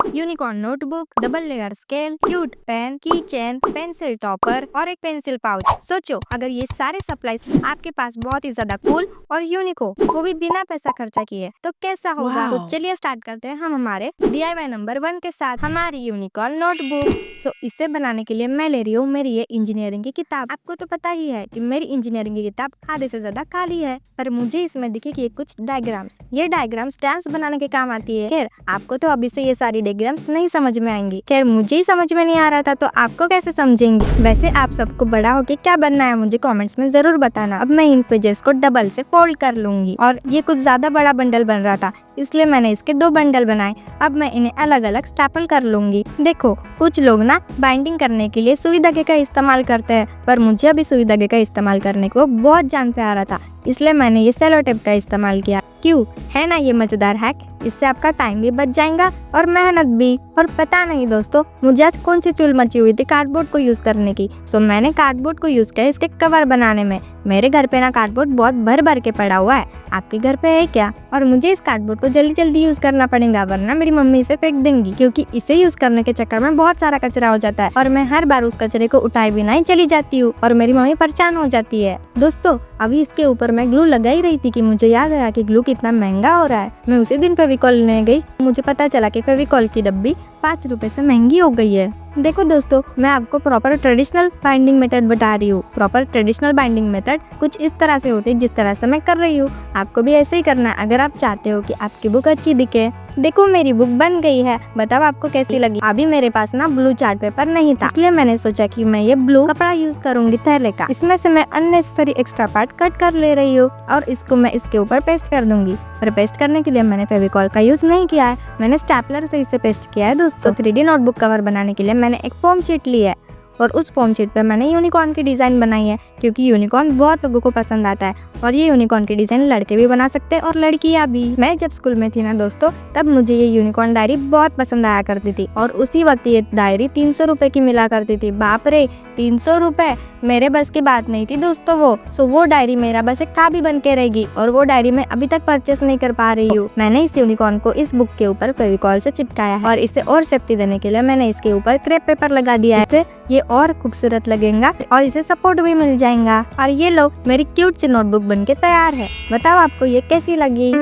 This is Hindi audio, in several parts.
Unicorn notebook, double layer scale, cute pen, key chain, pencil topper और एक पेंसिल पाउच। सोचो अगर ये सारे सप्लाईज आपके पास बहुत ही ज्यादा कूल और यूनिक हो, वो भी बिना पैसा खर्चा किए, तो कैसा होगा। वाओ। चलिए स्टार्ट करते हैं हम हमारे DIY नंबर 1 के साथ, हमारी यूनिकॉर्न नोटबुक। इसे बनाने के लिए मैं ले रही हूँ मेरी ये इंजीनियरिंग की किताब। आपको तो पता ही है कि मेरी इंजीनियरिंग की किताब आधे से ज्यादा खाली है, पर मुझे इसमें दिखे कि कुछ डायग्राम्स, ये डायग्राम्स डांस बनाने के काम आती है। खैर आपको तो अभी से ये सारी डायग्राम्स नहीं समझ में आएंगी, खैर मुझे ही समझ में नहीं आ रहा था तो आपको कैसे समझेंगे। वैसे आप सबको बड़ा होके क्या बनना है मुझे कमेंट्स में जरूर बताना। अब मैं इन पेजेस को डबल से फोल्ड कर लूंगी, और ये कुछ ज्यादा बड़ा बंडल बन रहा था इसलिए मैंने इसके 2 बंडल बनाए। अब मैं इन्हें अलग अलग स्टेपल कर लूंगी। देखो कुछ लोग ना बाइंडिंग करने के लिए सुई धागे का इस्तेमाल करते हैं, पर मुझे अभी सुई धागे का इस्तेमाल करने को बहुत जान पे आ रहा था, इसलिए मैंने ये सेलो टेप का इस्तेमाल किया। क्यों है ना ये मजेदार हैक, इससे आपका टाइम भी बच जाएगा और मेहनत भी। और पता नहीं दोस्तों मुझे आज कौन सी चुल मची हुई थी कार्डबोर्ड को यूज करने की, सो मैंने कार्डबोर्ड को यूज किया इसके कवर बनाने में। मेरे घर पे ना कार्डबोर्ड बहुत भर भर के पड़ा हुआ है, आपके घर पे है क्या? और मुझे इस कार्डबोर्ड को जल्दी जल्दी यूज करना पड़ेगा वरना मेरी मम्मी इसे फेंक देंगी, क्योंकि इसे यूज करने के चक्कर में बहुत सारा कचरा हो जाता है और मैं हर बार उस कचरे को उठाए बिना ही चली जाती हूँ और मेरी मम्मी परेशान हो जाती है। दोस्तों अभी इसके ऊपर मैं ग्लू लगा ही रही थी कि मुझे याद आया कि ग्लू कितना महंगा हो रहा है। मैं उसी दिन फेविकॉल लेने गई, मुझे पता चला कि फेविकॉल की डब्बी 5 रुपए से महंगी हो गई है। देखो दोस्तों मैं आपको प्रॉपर ट्रेडिशनल बाइंडिंग मेथड बता रही हूँ। प्रॉपर ट्रेडिशनल बाइंडिंग मेथड कुछ इस तरह से होती है जिस तरह से मैं कर रही हूँ, आपको भी ऐसे ही करना है अगर आप चाहते हो कि आपकी बुक अच्छी दिखे। देखो मेरी बुक बन गई है, बताओ आपको कैसी लगी। अभी मेरे पास ना ब्लू चार्ट पेपर नहीं था, इसलिए मैंने सोचा कि मैं ये ब्लू कपड़ा यूज करूंगी थैले का। इसमें से मैं अननेसेसरी एक्स्ट्रा पार्ट कट कर ले रही हूँ और इसको मैं इसके ऊपर पेस्ट कर दूंगी। और पेस्ट करने के लिए मैंने फेविकॉल का यूज नहीं किया है, मैंने स्टेपलर से इसे पेस्ट किया है। दोस्तों 3D नोटबुक कवर बनाने के लिए मैंने एक फोम शीट ली है और उस फोम शीट पे मैंने यूनिकॉर्न की डिजाइन बनाई है, क्योंकि यूनिकॉर्न बहुत लोगों को पसंद आता है और ये यूनिकॉर्न की डिजाइन लड़के भी बना सकते हैं और लड़कियां भी। मैं जब स्कूल में थी ना दोस्तों तब मुझे ये यूनिकॉर्न डायरी बहुत पसंद आया करती थी और उसी वक्त ये डायरी 300 रुपए की मिला करती थी। बाप रे 300 रुपए, मेरे बस की बात नहीं थी दोस्तों वो डायरी मेरा बस एक काबी बन के रहेगी और वो डायरी मैं अभी तक परचेस नहीं कर पा रही हूँ। मैंने इस यूनिकॉर्न को इस बुक के ऊपर फेविकॉल से चिपकाया है और इसे और सेफ्टी देने के लिए मैंने इसके ऊपर क्रेप पेपर लगा दिया है, इससे ये और खूबसूरत लगेगा और इसे सपोर्ट भी मिल जाएगा। और ये लो मेरी क्यूट सी नोटबुक बनके तैयार है, बताओ आपको ये कैसी लगी।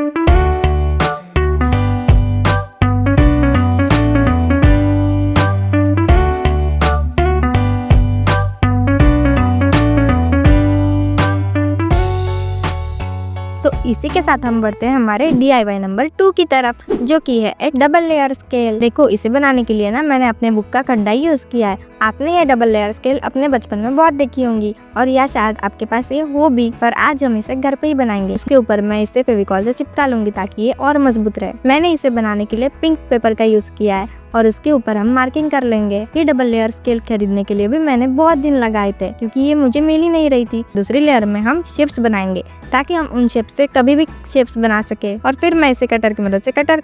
इसी के साथ हम बढ़ते हैं हमारे DIY नंबर 2 की तरफ, जो की है एक डबल लेयर स्केल। देखो इसे बनाने के लिए ना मैंने अपने बुक का खड्डा यूज किया है। आपने ये डबल लेयर स्केल अपने बचपन में बहुत देखी होंगी और या शायद आपके पास ये हो भी, पर आज हम इसे घर पे ही बनाएंगे। इसके ऊपर मैं इसे फेविकॉल से चिपका लूंगी ताकि ये और मजबूत रहे। मैंने इसे बनाने के लिए पिंक पेपर का यूज किया है और उसके ऊपर हम मार्किंग कर लेंगे। ये डबल लेयर स्केल खरीदने के लिए भी मैंने बहुत दिन लगाए थे क्योंकि ये मुझे मिल ही नहीं रही थी। दूसरी लेयर में हम शेप्स बनाएंगे ताकि हम उन शेप से कभी भी शेप्स बना सके और फिर मैं इसे कटर की मदद से कट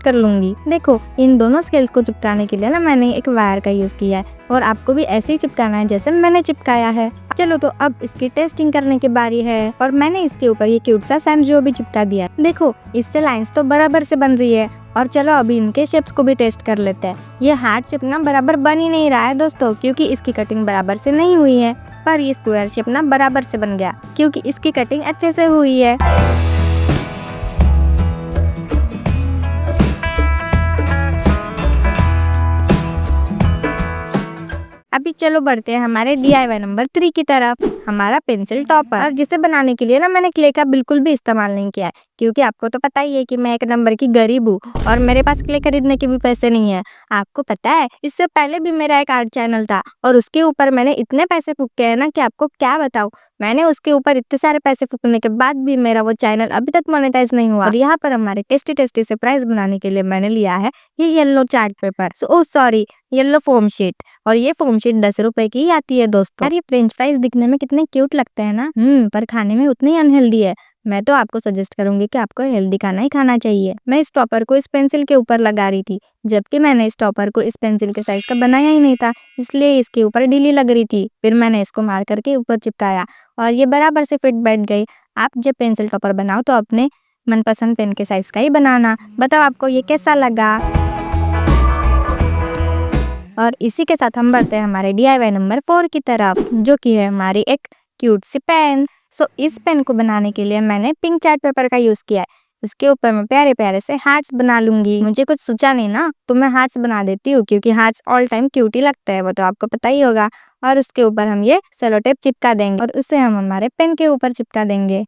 कर लूंगी। देखो इन दोनों स्केल्स को चिपकाने के लिए ना मैंने एक वायर का यूज किया है और आपको भी ऐसे ही चिपकाना है जैसे मैंने चिपकाया है। चलो तो अब इसकी टेस्टिंग करने की बारी है और मैंने इसके ऊपर ये क्यूट सा सैंड्रियो भी चिपका दिया। देखो इससे लाइंस तो बराबर से बन रही है और चलो अभी इनके शेप्स को भी टेस्ट कर लेते हैं। ये हार्ट शेप ना बराबर बन ही नहीं रहा है दोस्तों, क्योंकि इसकी कटिंग बराबर से नहीं हुई है, पर ये स्क्वायर शेप ना बराबर से बन गया क्योंकि इसकी कटिंग अच्छे से हुई है। अभी चलो बढ़ते हैं हमारे DIY नंबर 3 की तरफ, हमारा पेंसिल टॉपर, जिसे बनाने के लिए ना मैंने क्ले का बिल्कुल भी इस्तेमाल नहीं किया है, क्योंकि आपको तो पता ही है कि मैं एक नंबर की गरीब हूँ और मेरे पास क्ले खरीदने के भी पैसे नहीं है। आपको पता है इससे पहले भी मेरा एक आर्ट चैनल था और उसके ऊपर मैंने इतने पैसे फूके हैं ना कि आपको क्या बताऊँ। मैंने उसके ऊपर इतने सारे पैसे फूकने के बाद भी मेरा वो चैनल अभी तक मोनेटाइज नहीं हुआ। और यहाँ पर हमारे टेस्टी टेस्टी सरप्राइज बनाने के लिए मैंने लिया है ये yellow chart paper, yellow foam sheet. और ये फोम शीट 10 रुपए की ही आती है दोस्तों। यार ये फ्रेंच फ्राइज दिखने में कितने क्यूट लगते हैं ना, पर खाने में उतनी अनहेल्दी है। मैं तो आपको सजेस्ट करूंगी कि आपको हेल्दी खाना ही खाना चाहिए। मैं इस टॉपर को इस पेंसिल के ऊपर लगा रही थी, जबकि मैंने इस टॉपर को इस पेंसिल के साइज का बनाया ही नहीं था, इसलिए इसके ऊपर ढीली लग रही थी। फिर मैंने इसको मार करके ऊपर चिपकाया और ये बराबर से फिट बैठ गई। आप जब पेंसिल टॉपर बनाओ तो अपने मनपसंद पेन के साइज का ही बनाना। बताओ आपको ये कैसा लगा। और इसी के साथ हम बढ़ते हैं हमारे DIY नंबर 4 की तरफ, जो कि है हमारी एक क्यूट सी पेन। सो इस पेन को बनाने के लिए मैंने पिंक चार्ट पेपर का यूज किया है। इसके ऊपर मैं प्यारे प्यारे से हार्ट्स बना लूंगी। मुझे कुछ सोचा नहीं ना, तो मैं हार्ट्स बना देती हूँ, क्योंकि हार्ट्स ऑल टाइम क्यूट ही लगता है, वो तो आपको पता ही होगा। और उसके ऊपर हम ये सेलो टेप चिपका देंगे और उसे हम हमारे पेन के ऊपर चिपका देंगे।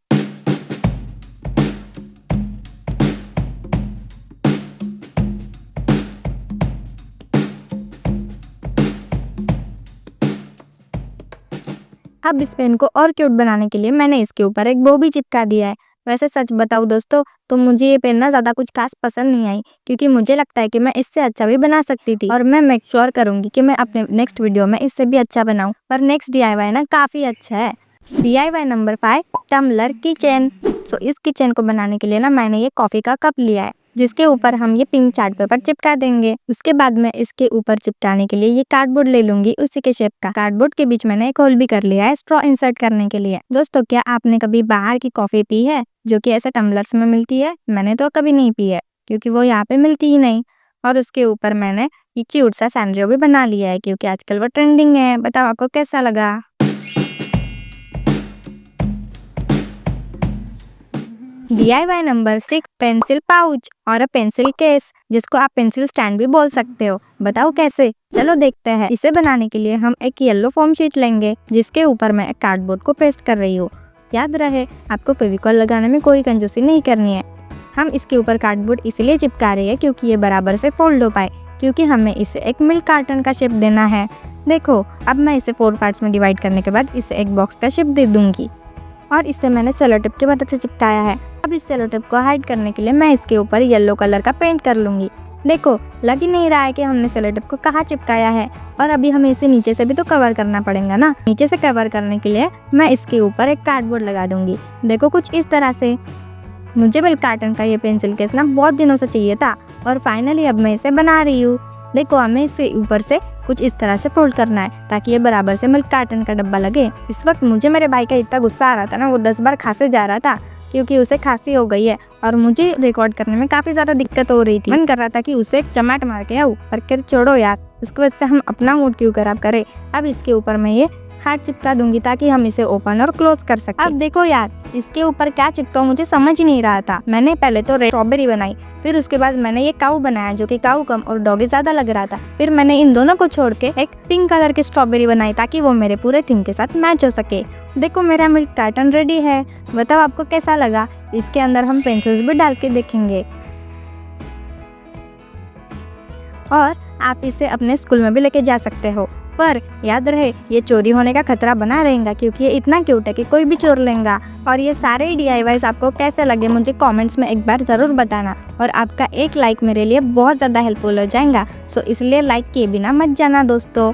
अब इस पेन को और क्यूट बनाने के लिए मैंने इसके ऊपर एक बो भी चिपका दिया है। वैसे सच बताऊं दोस्तों, तो मुझे ये पेन ना ज़्यादा कुछ खास पसंद नहीं आई, क्योंकि मुझे लगता है कि मैं इससे अच्छा भी बना सकती थी। और मैं मेक श्योर करूंगी कि मैं अपने नेक्स्ट वीडियो में इससे भी अच्छा बनाऊं। पर नेक्स्ट DIY ना काफ़ी अच्छा है। DIY number 5, tumbler kitchen. So इस किचन को बनाने के लिए ना मैंने ये कॉफ़ी का कप लिया है, जिसके ऊपर हम ये पिंक चार्ट पेपर चिपका देंगे। उसके बाद मैं इसके ऊपर चिपकाने के लिए ये कार्डबोर्ड ले लूंगी, उसी के शेप का। कार्डबोर्ड के बीच मैंने एक होल भी कर लिया है स्ट्रॉ इंसर्ट करने के लिए। दोस्तों, क्या आपने कभी बाहर की कॉफी पी है जो कि ऐसे टम्बलर्स में मिलती है? मैंने तो कभी नहीं पी है, क्योंकि वो यहाँ पे मिलती ही नहीं। और उसके ऊपर मैंने ये क्यूट सा सैनरियो भी बना लिया है, क्योंकि आजकल वो ट्रेंडिंग है। बताओ आपको कैसा लगा? DIY नंबर 6, पेंसिल पाउच और पेंसिल केस, जिसको आप पेंसिल स्टैंड भी बोल सकते हो। बताओ कैसे? चलो देखते हैं। इसे बनाने के लिए हम एक येलो फोम शीट लेंगे, जिसके ऊपर मैं एक कार्डबोर्ड को पेस्ट कर रही हूँ। याद रहे, आपको फेविकॉल लगाने में कोई कंजूसी नहीं करनी है। हम इसके ऊपर कार्डबोर्ड इसलिए चिपका रहे हैं क्योंकि ये बराबर से फोल्ड हो पाए, क्योंकि हमें इसे एक मिल्क कार्टन का शेप देना है। देखो, अब मैं इसे 4 पार्ट्स में डिवाइड करने के बाद इसे एक बॉक्स का शेप दे दूंगी, और इसे मैंने सेलो टेप की मदद से चिपकाया है। अब इस सेलो टेप को हाइड करने के लिए मैं इसके ऊपर येलो कलर का पेंट कर लूंगी। देखो, लग ही नहीं रहा है कि हमने सेलो टेप को कहाँ चिपकाया है। और अभी हमें इसे नीचे से भी तो कवर करना पड़ेगा ना। नीचे से कवर करने के लिए मैं इसके ऊपर एक कार्डबोर्ड लगा दूंगी। देखो, कुछ इस तरह से। मुझे मिल्क कार्टन का ये पेंसिल केस ना बहुत दिनों से चाहिए था, और फाइनली अब मैं इसे बना रही हूँ। देखो, हमें इसे ऊपर से कुछ इस तरह से फोल्ड करना है, ताकि ये बराबर से मिल्क कार्टन का डब्बा लगे। इस वक्त मुझे मेरे भाई का इतना गुस्सा आ रहा था ना, वो 10 बार खांसे जा रहा था, क्योंकि उसे खांसी हो गई है और मुझे रिकॉर्ड करने में काफ़ी ज़्यादा दिक्कत हो रही थी। मन कर रहा था कि उसे एक चमाट मार के आऊँ, पर फिर छोड़ो यार, उसकी वजह से हम अपना मूड क्यों खराब करें। अब इसके ऊपर मैं ये हार्ट चिपका दूंगी, ताकि हम इसे ओपन और क्लोज कर सकें। अब देखो यार, इसके ऊपर क्या चिपकाऊं मुझे समझ ही नहीं रहा था। मैंने पहले तो रेड स्ट्रॉबेरी बनाई, फिर उसके बाद मैंने ये काऊ बनाया, जो कि काऊ कम और डॉगी ज्यादा लग रहा था। फिर मैंने इन दोनों को छोड़ के एक पिंक कलर की स्ट्रॉबेरी बनाई, ताकि वो मेरे पूरे थीम के साथ मैच हो सके। देखो, मेरा मिल्क कार्टन रेडी है। बताओ आपको कैसा लगा? इसके अंदर हम पेंसिल्स भी डाल के देखेंगे, और आप इसे अपने स्कूल में भी लेके जा सकते हो। पर याद रहे, ये चोरी होने का खतरा बना रहेगा, क्योंकि ये इतना क्यूट है कि कोई भी चोर लेगा। और ये सारे DIYs आपको कैसे लगे मुझे कमेंट्स में एक बार ज़रूर बताना, और आपका एक लाइक मेरे लिए बहुत ज़्यादा हेल्पफुल हो जाएगा। सो इसलिए लाइक किए बिना मत जाना दोस्तों।